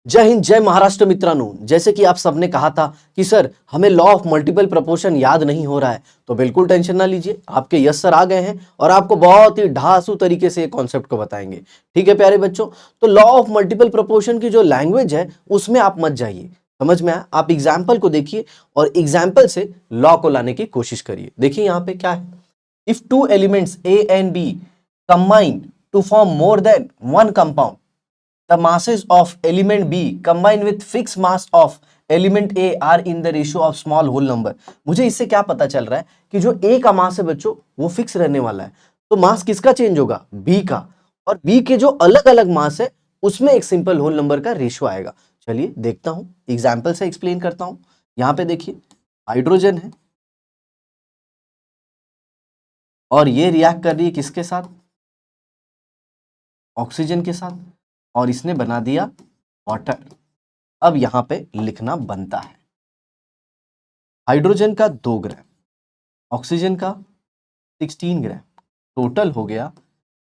जय हिंद, जय महाराष्ट्र मित्रांनो। जैसे कि आप सबने कहा था कि सर हमें लॉ ऑफ मल्टीपल प्रोपोर्शन याद नहीं हो रहा है, तो बिल्कुल टेंशन ना लीजिए, आपके यस सर आ गए हैं और आपको बहुत ही ढासू तरीके से कॉन्सेप्ट को बताएंगे। ठीक है प्यारे बच्चों, तो लॉ ऑफ मल्टीपल प्रोपोर्शन की जो लैंग्वेज है उसमें आप मत जाइए, समझ में आया? आप एग्जाम्पल को देखिए और एग्जाम्पल से लॉ को लाने की कोशिश करिए। देखिए यहाँ पे क्या है, if two elements A and B combine to form more than one compound, the masses of element B combined with fixed mass of element A are in the ratio of small whole number। मुझे इससे क्या पता चल रहा है कि जो A का मास है बच्चों वो फिक्स रहने वाला है, तो मास किसका चेंज होगा? B का, और B के जो अलग अलग मास है उसमें एक सिंपल होल नंबर का रेशियो आएगा। चलिए देखता हूं, एग्जाम्पल से एक्सप्लेन करता हूं। यहां पे देखिए हाइड्रोजन है और ये रिएक्ट कर रही है किसके साथ? ऑक्सीजन के साथ, और इसने बना दिया वाटर। अब यहां पे लिखना बनता है हाइड्रोजन का 2 ग्राम, ऑक्सीजन का 16 ग्राम, टोटल हो गया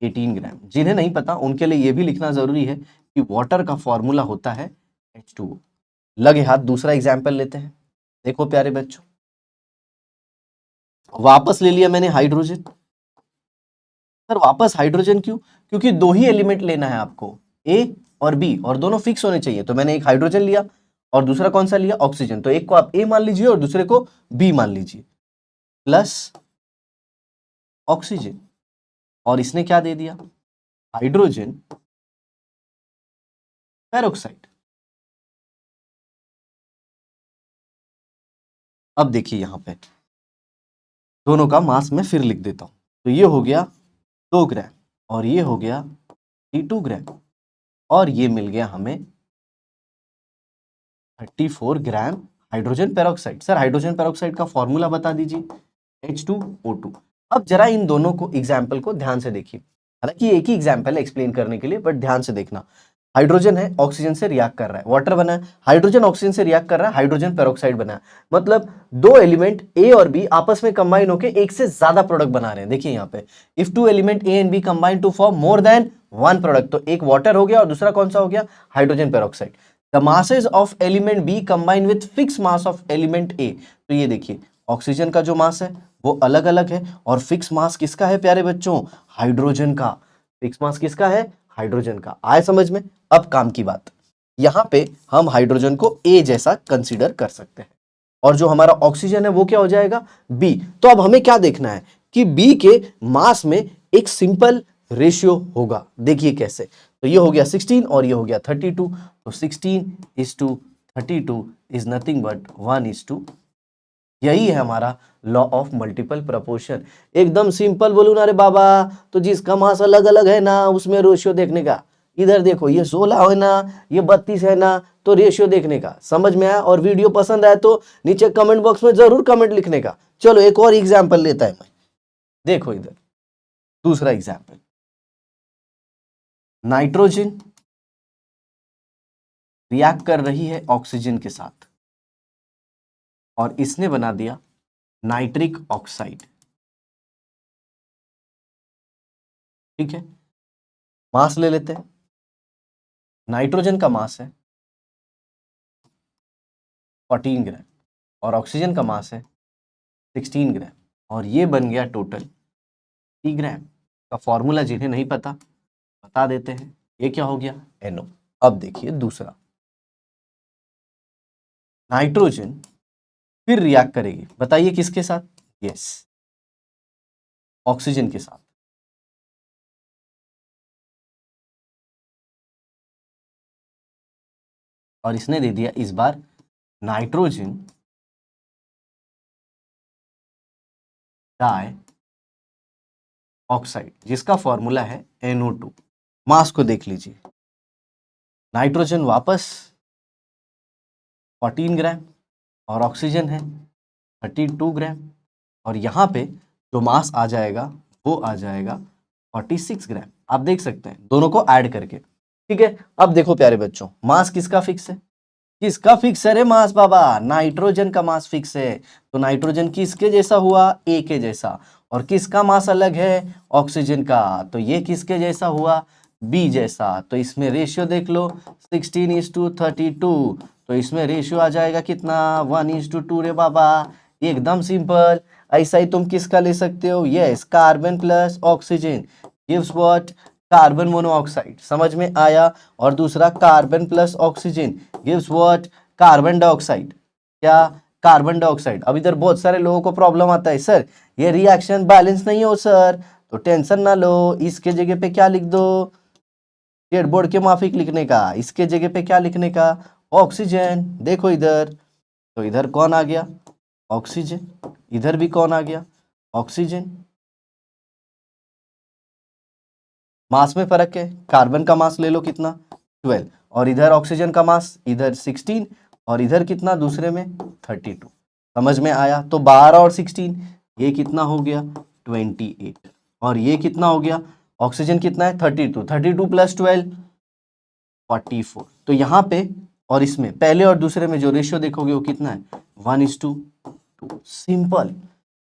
18 ग्राम। जिन्हें नहीं पता उनके लिए यह भी लिखना जरूरी है कि वाटर का फॉर्मूला होता है H2O। लगे हाथ दूसरा एग्जाम्पल लेते हैं। देखो प्यारे बच्चों, वापस ले लिया मैंने हाइड्रोजन। सर वापस हाइड्रोजन क्यों? क्योंकि दो ही एलिमेंट लेना है आपको, ए और बी, और दोनों फिक्स होने चाहिए। तो मैंने एक हाइड्रोजन लिया और दूसरा कौन सा लिया? ऑक्सीजन। तो एक को आप ए मान लीजिए और दूसरे को बी मान लीजिए, प्लस ऑक्सीजन, और इसने क्या दे दिया? Hydrogen peroxide. अब देखिए यहां पे दोनों का मास मैं फिर लिख देता हूं। तो ये हो गया 2 ग्राम और ये हो गया 32 ग्राम, और ये मिल गया हमें 34 gram hydrogen peroxide. Sir hydrogen peroxide का फॉर्मूला बता दीजिए, H2O2। अब जरा इन दोनों को एग्जाम्पल को ध्यान से देखिए, हालांकि एक ही एग्जाम्पल है एक्सप्लेन करने के लिए, बट ध्यान से देखना। हाइड्रोजन है, ऑक्सीजन से रिएक्ट कर रहा है, वाटर बना है, हाइड्रोजन ऑक्सीजन से रिएक्ट कर रहा है, हाइड्रोजन पेरोक्साइड बना है। मतलब दो एलिमेंट ए और बी आपस में कंबाइन होकर एक से ज्यादा प्रोडक्ट बना रहे हैं। देखिए यहाँ पे if two element A and B combine to form more than one product, तो एक वाटर हो गया और दूसरा कौन सा हो गया? Hydrogen peroxide. The masses of element B combined with fixed mass of element A। तो ये देखिए ऑक्सीजन का जो मास है वो अलग अलग है, और फिक्स मास किसका है प्यारे बच्चों? हाइड्रोजन का। फिक्स मास किसका है? हाइड्रोजन का। आए समझ में? अब काम की बात, यहां पे हम हाइड्रोजन को A जैसा कंसीडर कर सकते हैं, और जो हमारा ऑक्सीजन है वो क्या हो जाएगा? B। तो अब हमें क्या देखना है कि B के मास में एक सिंपल रेशियो होगा। देखिए कैसे, तो ये हो गया 16 और ये हो गया 32, तो 16:32 इज नथिंग बट 1:2। यही है हमारा लॉ ऑफ मल्टीपल प्रोपोर्शन। एकदम सिंपल बोलूं ना रे बाबा, तो जिसका मास अलग अलग है ना उसमें रेशियो देखने का। इधर देखो ये 16 है ना, ये 32 है ना, तो रेशियो देखने का। समझ में आया? और वीडियो पसंद आए तो नीचे कमेंट बॉक्स में जरूर कमेंट लिखने का। चलो एक और एग्जाम्पल लेता है मैं। देखो इधर दूसरा एग्जाम्पल, नाइट्रोजन रिएक्ट कर रही है ऑक्सीजन के साथ और इसने बना दिया नाइट्रिक ऑक्साइड। ठीक है, मास ले लेते हैं। नाइट्रोजन का मास है 14 ग्राम और ऑक्सीजन का मास है 16 ग्राम, और ये बन गया टोटल 3 ग्राम का। फॉर्मूला जिन्हें नहीं पता बता देते हैं, ये क्या हो गया? NO। अब देखिए दूसरा, नाइट्रोजन फिर रिएक्ट करेगी, बताइए किसके साथ? यस, ऑक्सीजन के साथ। और इसने दे दिया इस बार नाइट्रोजन डाई ऑक्साइड, जिसका फॉर्मूला है NO2। मास को देख लीजिए, नाइट्रोजन वापस 14 ग्राम और ऑक्सीजन है 32 ग्राम, और यहां पे जो मास आ जाएगा वो आ जाएगा 46 ग्राम। आप देख सकते हैं दोनों को ऐड करके। ठीक है, अब देखो प्यारे बच्चों, मास किसका फिक्स है? किसका फिक्स है रे मास बाबा? नाइट्रोजन का मास फिक्स है। तो नाइट्रोजन किसके जैसा हुआ? ए के जैसा। और किसका मास अलग है? ऑक्सीजन का। तो ये किसके जैसा हुआ? बी जैसा। तो इसमें रेशियो देख लो 16:32, तो इसमें रेशियो आ जाएगा कितना 1:2 रे बाबा, एकदम सिंपल। ऐसा ही तुम किसका ले सकते हो, yes carbon plus oxygen gives what, carbon monoxide, समझ में आया। और दूसरा carbon plus oxygen gives what, carbon dioxide, क्या कार्बन डाइऑक्साइड। अब इधर बहुत सारे लोगों को प्रॉब्लम आता है, सर ये रिएक्शन बैलेंस नहीं हो सर, तो टेंशन ना लो, इसके जगह पे क्या लिख दो, डेड बोर्ड के माफिक लिखने का, इसके जगह पे क्या लिखने का, ऑक्सीजन। देखो इधर, तो इधर कौन आ गया, ऑक्सीजन, इधर भी कौन आ गया, ऑक्सीजन। मास में फर्क है, कार्बन का मास ले लो कितना 12, और इधर ऑक्सीजन का मास इधर 16, और इधर कितना दूसरे में 32। समझ में आया। तो 12 और 16 ये कितना हो गया 28, और ये कितना हो गया, ऑक्सीजन कितना है 32, 32 प्लस 12 44। तो यहाँ पे और इसमें पहले और दूसरे में जो रेशियो देखोगे वो कितना है 1:2। सिंपल,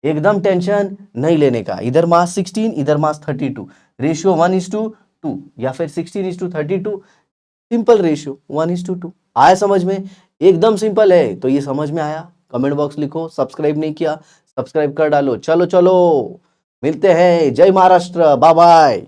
एकदम टेंशन नहीं लेने का। इधर मास 16, इधर मास 32, रेशियो 1:2 या फिर 16:32, सिंपल रेशियो 1:2। आया समझ में, एकदम सिंपल है। तो ये समझ में आया, कमेंट बॉक्स लिखो, सब्सक्राइब नहीं किया सब्सक्राइब कर डालो। चलो चलो मिलते हैं, जय महाराष्ट्र, बाय बाय।